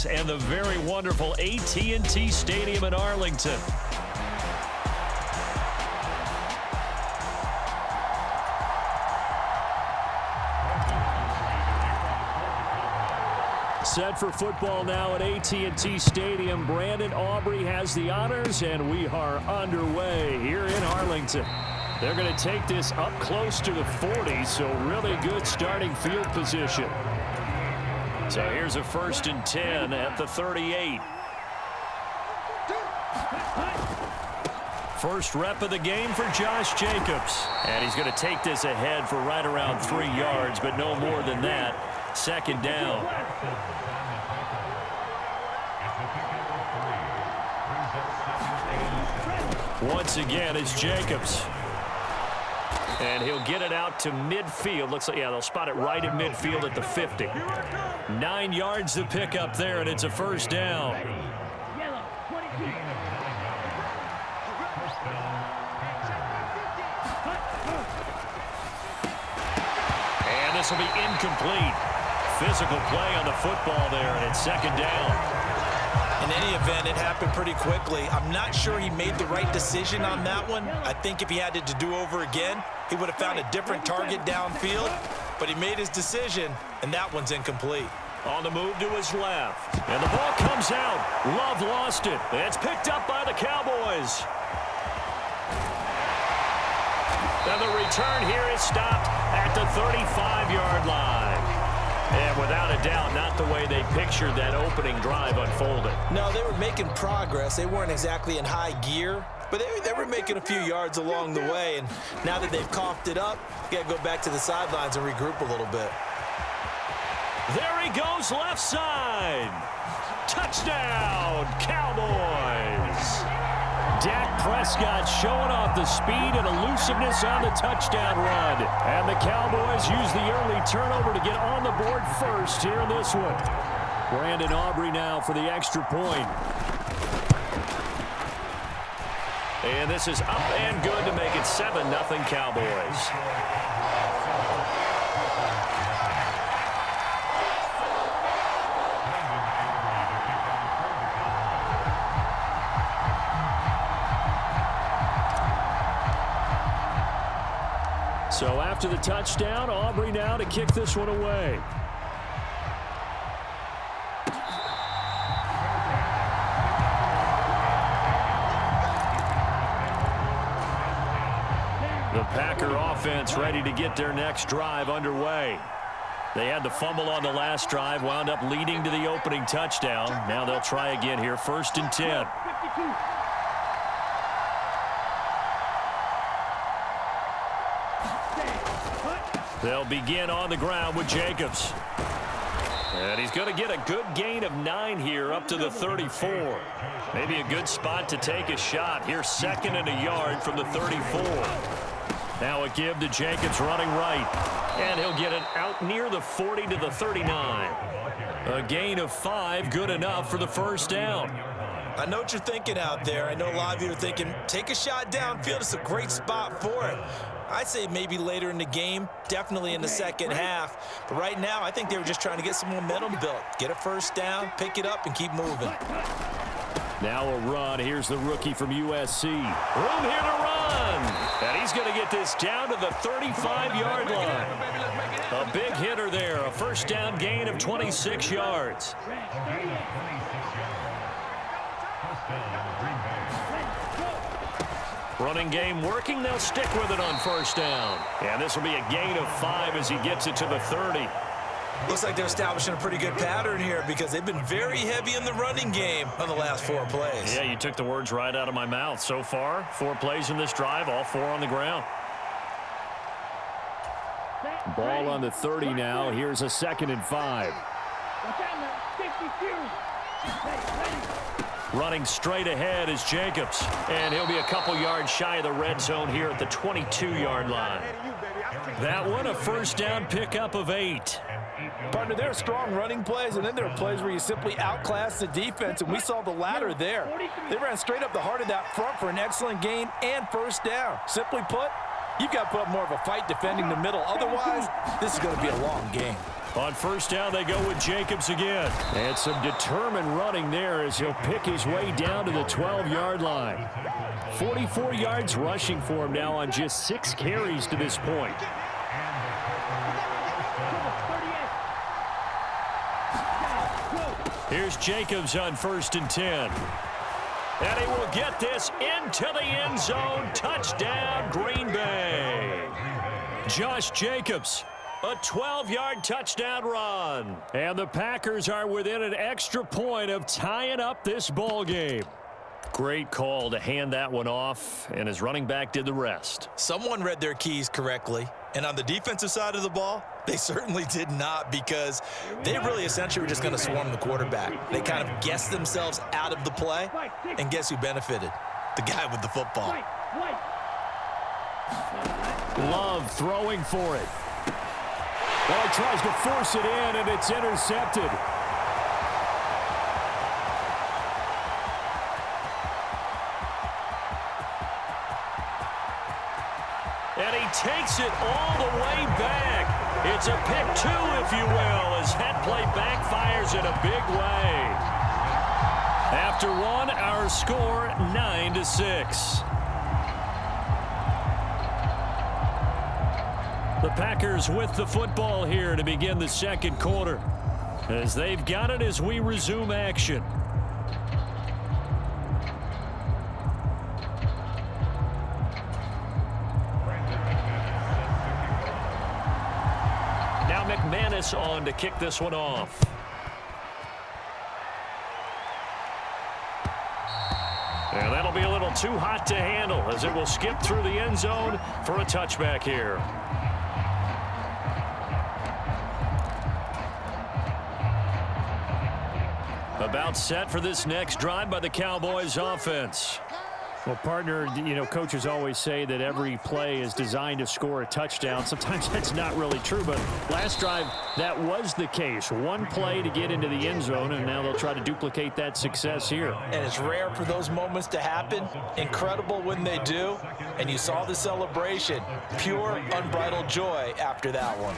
and the very wonderful AT&T Stadium in Arlington. Set for football now at AT&T Stadium. Brandon Aubrey has the honors, and we are underway here in Arlington. They're going to take this up close to the 40, so really good starting field position. So here's a 1st and 10 at the 38. First rep of the game for Josh Jacobs. And he's going to take this ahead for right around 3 yards, but no more than that. 2nd down. Once again, it's Jacobs. And he'll get it out to midfield. Looks like, yeah, they'll spot it right at midfield at the 50. 9 yards to pick up there, and it's a 1st down. And this will be incomplete. Physical play on the football there, and it's 2nd down. In any event, it happened pretty quickly. I'm not sure he made the right decision on that one. I think if he had to do over again, he would have found a different target downfield. But he made his decision, and that one's incomplete. On the move to his left. And the ball comes out. Love lost it. It's picked up by the Cowboys. And the return here is stopped at the 35-yard line. And without a doubt, not the way they pictured that opening drive unfolding. No, they were making progress. They weren't exactly in high gear, but they were making a few yards along the way. And now that they've coughed it up, you got to go back to the sidelines and regroup a little bit. There he goes, left side. Touchdown, Cowboys. Dak Prescott showing off the speed and elusiveness on the touchdown run. And the Cowboys use the early turnover to get on the board first here in this one. Brandon Aubrey now for the extra point. And this is up and good to make it 7-0 Cowboys. So after the touchdown, Aubrey now to kick this one away. The Packer offense ready to get their next drive underway. They had the fumble on the last drive, wound up leading to the opening touchdown. Now they'll try again here, 1st and 10. They'll begin on the ground with Jacobs. And he's going to get a good gain of 9 here up to the 34. Maybe a good spot to take a shot. Here's 2nd and a yard from the 34. Now a give to Jacobs running right. And he'll get it out near the 40 to the 39. A gain of 5, good enough for the 1st down. I know what you're thinking out there. I know a lot of you are thinking, take a shot downfield. It's a great spot for it. I'd say maybe later in the game, definitely in the second half. But right now, I think they were just trying to get some momentum built. Get a 1st down, pick it up, and keep moving. Now a run. Here's the rookie from USC. Room here to run. And he's going to get this down to the 35-yard line. A big hitter there. A 1st down gain of 26 yards. Running game working. They'll stick with it on 1st down. And this will be a gain of 5 as he gets it to the 30. Looks like they're establishing a pretty good pattern here because they've been very heavy in the running game on the last 4 plays. Yeah, you took the words right out of my mouth. So far, 4 plays in this drive, all 4 on the ground. Ball on the 30 now. Here's a 2nd and 5. Running straight ahead is Jacobs. And he'll be a couple yards shy of the red zone here at the 22-yard line. That one, a 1st down pickup of 8. Partner, there are strong running plays, and then there are plays where you simply outclass the defense, and we saw the latter there. They ran straight up the heart of that front for an excellent gain and 1st down. Simply put, you've got to put up more of a fight defending the middle. Otherwise, this is going to be a long game. On first down, they go with Jacobs again. And some determined running there as he'll pick his way down to the 12-yard line. 44 yards rushing for him now on just 6 carries to this point. Here's Jacobs on 1st and 10. And he will get this into the end zone. Touchdown, Green Bay. Josh Jacobs, a 12-yard touchdown run. And the Packers are within an extra point of tying up this ball game. Great call to hand that one off, and his running back did the rest. Someone read their keys correctly, and on the defensive side of the ball, they certainly did not, because they really essentially were just going to swarm the quarterback. They kind of guessed themselves out of the play, and guess who benefited? The guy with the football. Love throwing for it. Well, he tries to force it in, and it's intercepted. And he takes it all the way back. It's a pick 2, if you will, as that play backfires in a big way. After one, our score 9-6. The Packers with the football here to begin the second quarter, as they've got it as we resume action. Now McManus on to kick this one off. And that'll be a little too hot to handle, as it will skip through the end zone for a touchback here. About set for this next drive by the Cowboys offense. Well, partner, you know, coaches always say that every play is designed to score a touchdown. Sometimes that's not really true, but last drive, that was the case. One play to get into the end zone, and now they'll try to duplicate that success here. And it's rare for those moments to happen. Incredible when they do. And you saw the celebration. Pure, unbridled joy after that one.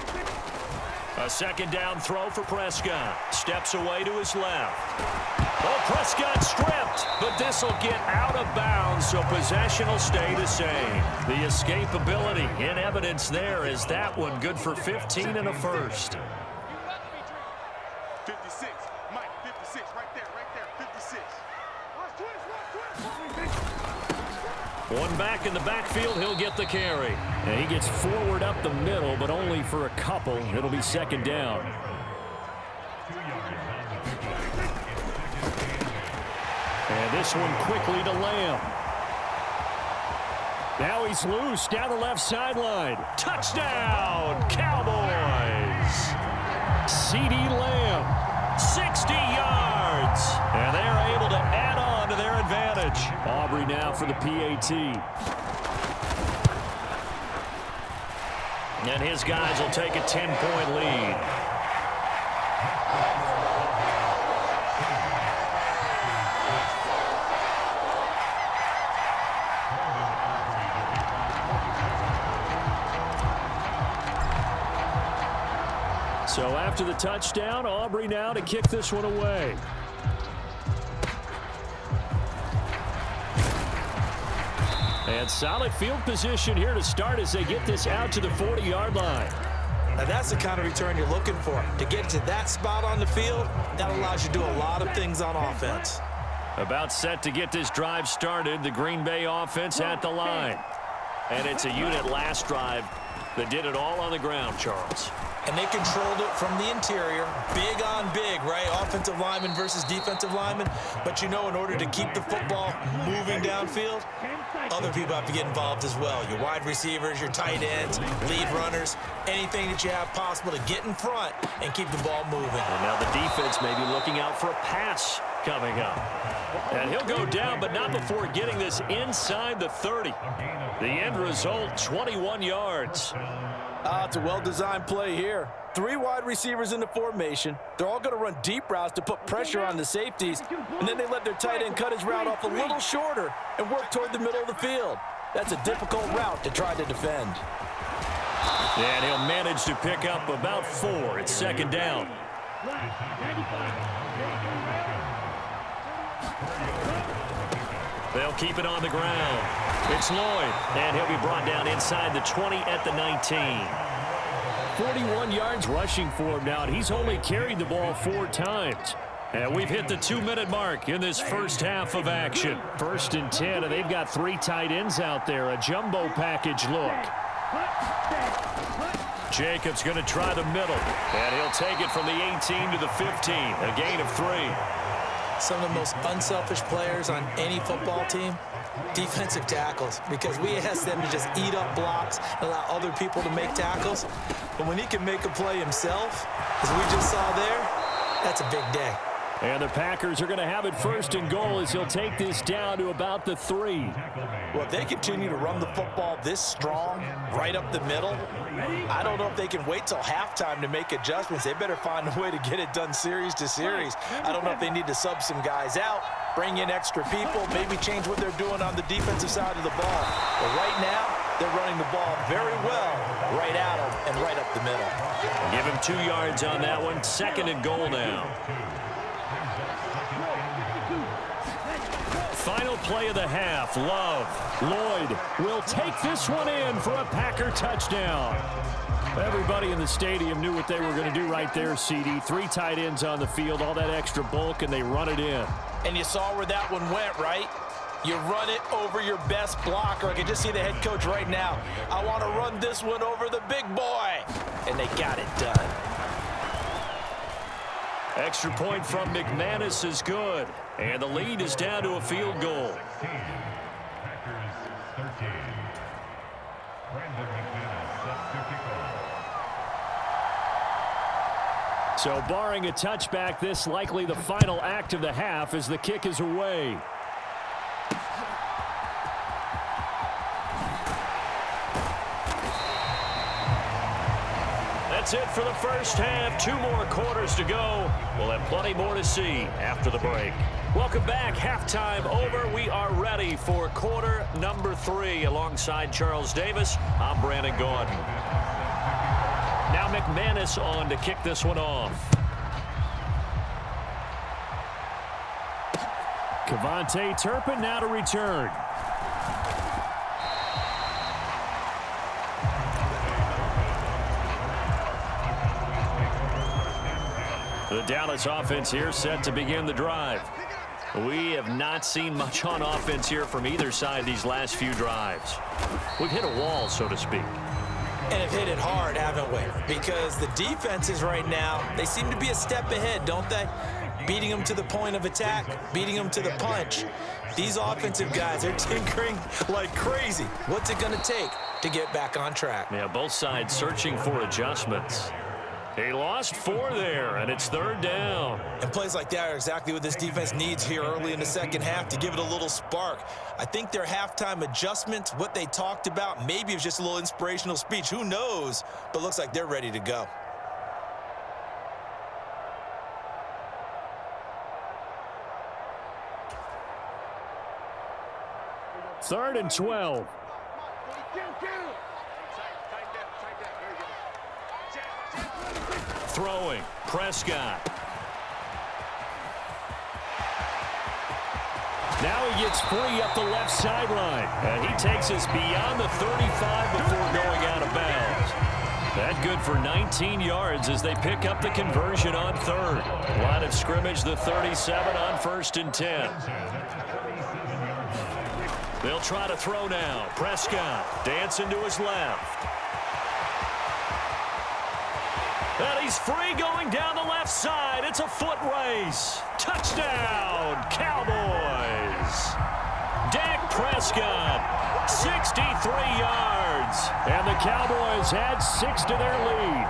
A second down throw for Prescott. Steps away to his left. Oh, Prescott stripped, but this will get out of bounds, so possession will stay the same. The escapability in evidence there is that one good for 15 and a first. 56, Mike, 56, right there, 56. One back in the backfield, he'll get the carry. And he gets forward up the middle, but only for a couple. It'll be second down. And this one quickly to Lamb. Now he's loose down the left sideline. Touchdown, Cowboys. C.D. Lamb, 60 yards. And they're able to add on to their advantage. Aubrey now for the PAT. And his guys will take a 10-point lead. So after the touchdown, Aubrey now to kick this one away. And solid field position here to start as they get this out to the 40-yard line. Now that's the kind of return you're looking for. To get to that spot on the field, that allows you to do a lot of things on offense. About set to get this drive started, the Green Bay offense at the line. And it's a unit last drive that did it all on the ground, Charles. And they controlled it from the interior, big on big, right? Offensive lineman versus defensive lineman. But you know, in order to keep the football moving downfield, other people have to get involved as well. Your wide receivers, your tight ends, lead runners, anything that you have possible to get in front and keep the ball moving. And now the defense may be looking out for a pass coming up. And he'll go down, but not before getting this inside the 30. The end result, 21 yards. It's a well-designed play here. 3 wide receivers in the formation. They're all going to run deep routes to put pressure on the safeties, and then they let their tight end cut his route off a little shorter and work toward the middle of the field. That's a difficult route to try to defend. And he'll manage to pick up about 4. It's second down. They'll keep it on the ground. It's Lloyd, and he'll be brought down inside the 20 at the 19. 41 yards rushing for him now, and he's only carried the ball 4 times. And we've hit the 2-minute mark in this first half of action. 1st and 10, and they've got 3 tight ends out there. A jumbo package look. Jacobs going to try the middle, and he'll take it from the 18 to the 15. A gain of 3. Some of the most unselfish players on any football team, defensive tackles, because we ask them to just eat up blocks and allow other people to make tackles. But when he can make a play himself, as we just saw there, that's a big day. And the Packers are going to have it 1st and goal as he'll take this down to about the 3. Well, if they continue to run the football this strong, right up the middle, I don't know if they can wait till halftime to make adjustments. They better find a way to get it done series to series. I don't know if they need to sub some guys out, bring in extra people, maybe change what they're doing on the defensive side of the ball. But right now, they're running the ball very well right at them and right up the middle. Give him 2 yards on that one. 2nd and goal now. Final play of the half. Love. Lloyd will take this one in for a Packer touchdown. Everybody in the stadium knew what they were going to do right there, CD. 3 tight ends on the field, all that extra bulk, and they run it in. And you saw where that one went, right? You run it over your best blocker. I can just see the head coach right now. I want to run this one over the big boy. And they got it done. Extra point from McManus is good. And the lead is down to a field goal. So barring a touchback, this likely the final act of the half as the kick is away. That's it for the first half. 2 more quarters to go. We'll have plenty more to see after the break. Welcome back. Halftime over. We are ready for quarter number 3. Alongside Charles Davis, I'm Brandon Gordon. Now McManus on to kick this one off. Kevontae Turpin now to return. The Dallas offense here set to begin the drive. We have not seen much on offense here from either side these last few drives. We've hit a wall, so to speak. And have hit it hard, haven't we? Because the defenses right now, they seem to be a step ahead, don't they? Beating them to the point of attack, beating them to the punch. These offensive guys, they're tinkering like crazy. What's it going to take to get back on track? Yeah, both sides searching for adjustments. He lost 4 there, and it's 3rd down. And plays like that are exactly what this defense needs here early in the second half to give it a little spark. I think their halftime adjustments, what they talked about, maybe it was just a little inspirational speech. Who knows? But looks like they're ready to go. Third and 12. Throwing, Prescott. Now he gets free up the left sideline. And he takes us beyond the 35 before going out of bounds. That good for 19 yards as they pick up the conversion on 3rd. Line of scrimmage, the 37 on 1st and 10. They'll try to throw now. Prescott dancing to his left. And he's free going down the left side. It's a foot race. Touchdown, Cowboys. Dak Prescott, 63 yards. And the Cowboys add 6 to their lead.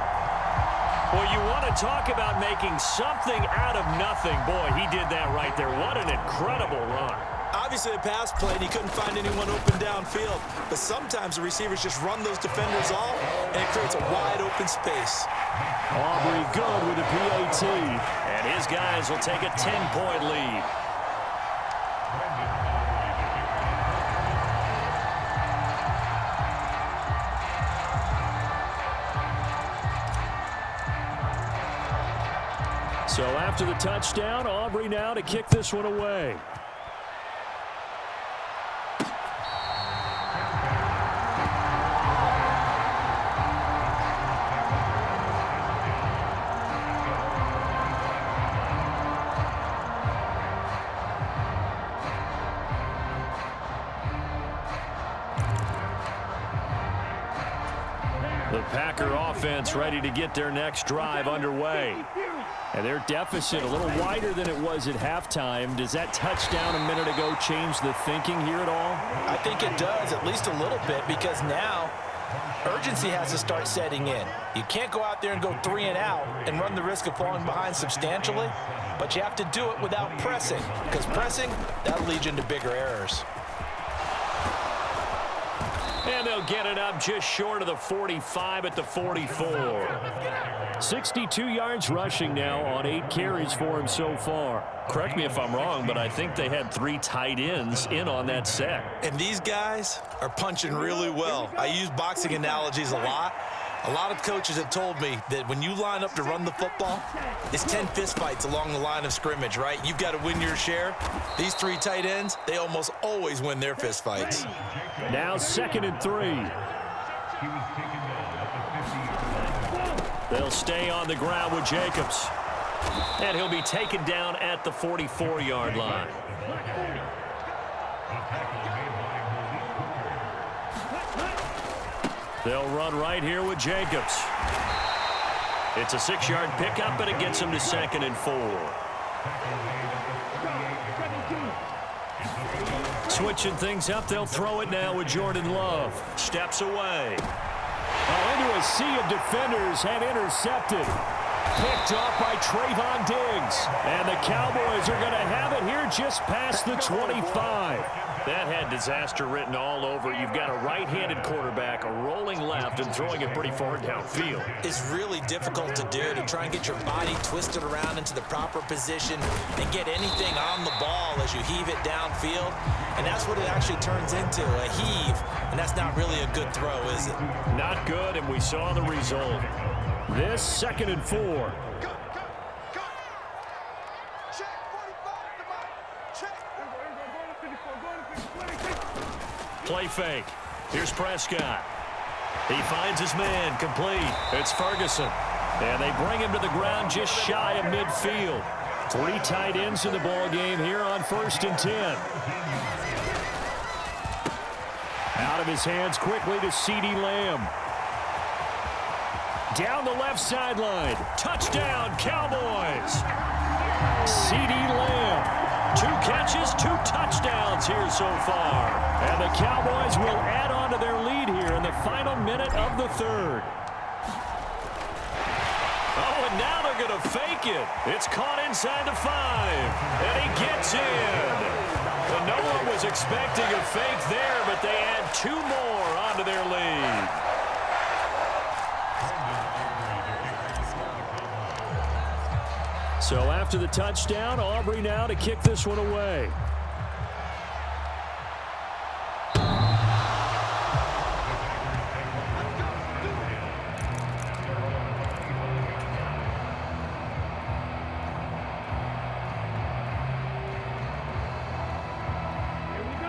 Well, you want to talk about making something out of nothing. Boy, he did that right there. What an incredible run. Obviously, a pass play, and he couldn't find anyone open downfield. But sometimes the receivers just run those defenders off, and it creates a wide open space. Aubrey good with a PAT. And his guys will take a 10-point lead. So after the touchdown, Aubrey now to kick this one away. The Packer offense ready to get their next drive underway. And their deficit a little wider than it was at halftime. Does that touchdown a minute ago change the thinking here at all? I think it does, at least a little bit, because now urgency has to start setting in. You can't go out there and go 3 and out and run the risk of falling behind substantially, but you have to do it without pressing, because pressing, that'll lead you into bigger errors. And they'll get it up just short of the 45 at the 44. 62 yards rushing now on 8 carries for him so far. Correct me if I'm wrong, but I think they had 3 tight ends in on that set. And these guys are punching really well. I use boxing analogies a lot. A lot of coaches have told me that when you line up to run the football, it's 10 fistfights along the line of scrimmage, right? You've got to win your share. These 3 tight ends, they almost always win their fistfights. Now 2nd and 3. They'll stay on the ground with Jacobs. And he'll be taken down at the 44-yard line. They'll run right here with Jacobs. It's a 6-yard pickup, but it gets him to 2nd and 4. Switching things up, they'll throw it now with Jordan Love. Steps away. Into a sea of defenders and intercepted. Picked off by Trayvon Diggs. And the Cowboys are going to have it here just past the 25. That had disaster written all over. You've got a right-handed quarterback, a rolling left, and throwing it pretty far downfield. It's really difficult to do, to try and get your body twisted around into the proper position and get anything on the ball as you heave it downfield. And that's what it actually turns into, a heave. And that's not really a good throw, is it? Not good, and we saw the result. This 2nd and 4. Play fake. Here's Prescott. He finds his man, complete. It's Ferguson. And they bring him to the ground just shy of midfield. 3 tight ends in the ball game here on 1st and 10. Out of his hands quickly to CeeDee Lamb. Down the left sideline. Touchdown, Cowboys. CeeDee Lamb. 2 catches, 2 touchdowns here so far. And the Cowboys will add on to their lead here in the final minute of the 3rd. Oh, and now they're going to fake it. It's caught inside the 5. And he gets in. And no one was expecting a fake there, but they add 2 more onto their lead. So after the touchdown, Aubrey now to kick this one away.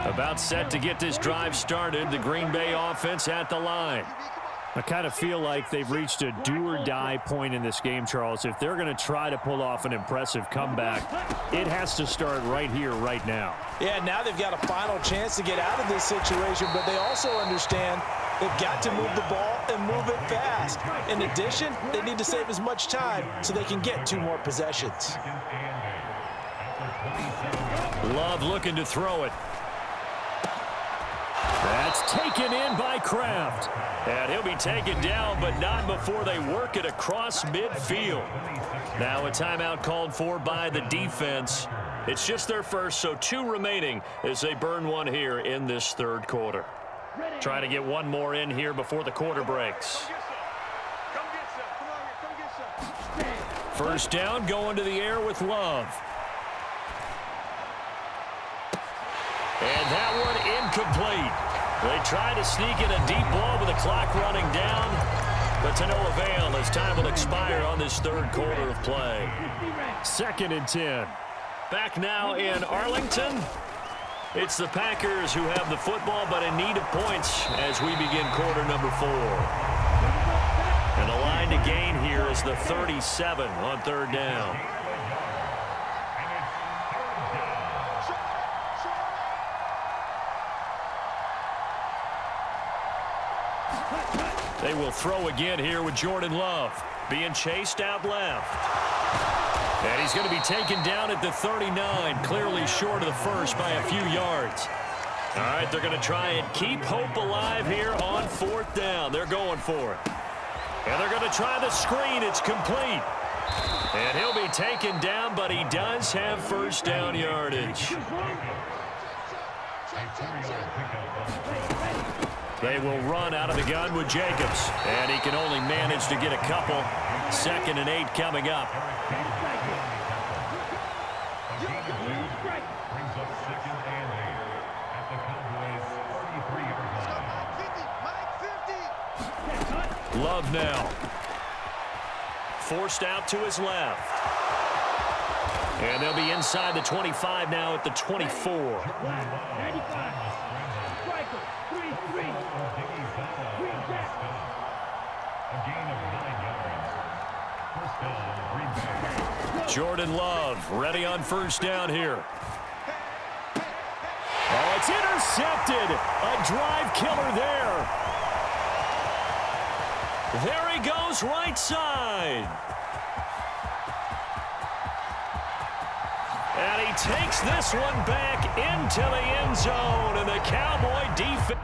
About set to get this drive started, the Green Bay offense at the line. I kind of feel like they've reached a do-or-die point in this game, Charles. If they're going to try to pull off an impressive comeback, it has to start right here, right now. Yeah, now they've got a final chance to get out of this situation, but they also understand they've got to move the ball and move it fast. In addition, they need to save as much time so they can get 2 more possessions. Love looking to throw it. That's taken in by Kraft. And he'll be taken down, but not before they work it across midfield. Now a timeout called for by the defense. It's just their first, so 2 remaining as they burn 1 here in this 3rd quarter. Trying to get 1 more in here before the quarter breaks. First down, going to the air with Love. And that one incomplete. They try to sneak in a deep ball with the clock running down. but to no avail as time will expire on this third quarter of play. 2nd and 10. Back now in Arlington. It's the Packers who have the football, but in need of points as we begin quarter number 4. And the line to gain here is the 37 on 3rd down. They will throw again here with Jordan Love being chased out left. And he's going to be taken down at the 39, clearly short of the first by a few yards. All right, they're going to try and keep hope alive here on 4th down. They're going for it. And they're going to try the screen. It's complete. And he'll be taken down, but he does have 1st down yardage. They will run out of the gun with Jacobs. And he can only manage to get a couple. 2nd and 8 coming up. Love now. Forced out to his left. And they'll be inside the 25 now at the 24. Jordan Love ready on 1st down here. Oh, it's intercepted. A drive killer there. There he goes right side. And he takes this one back into the end zone. And the Cowboy defense.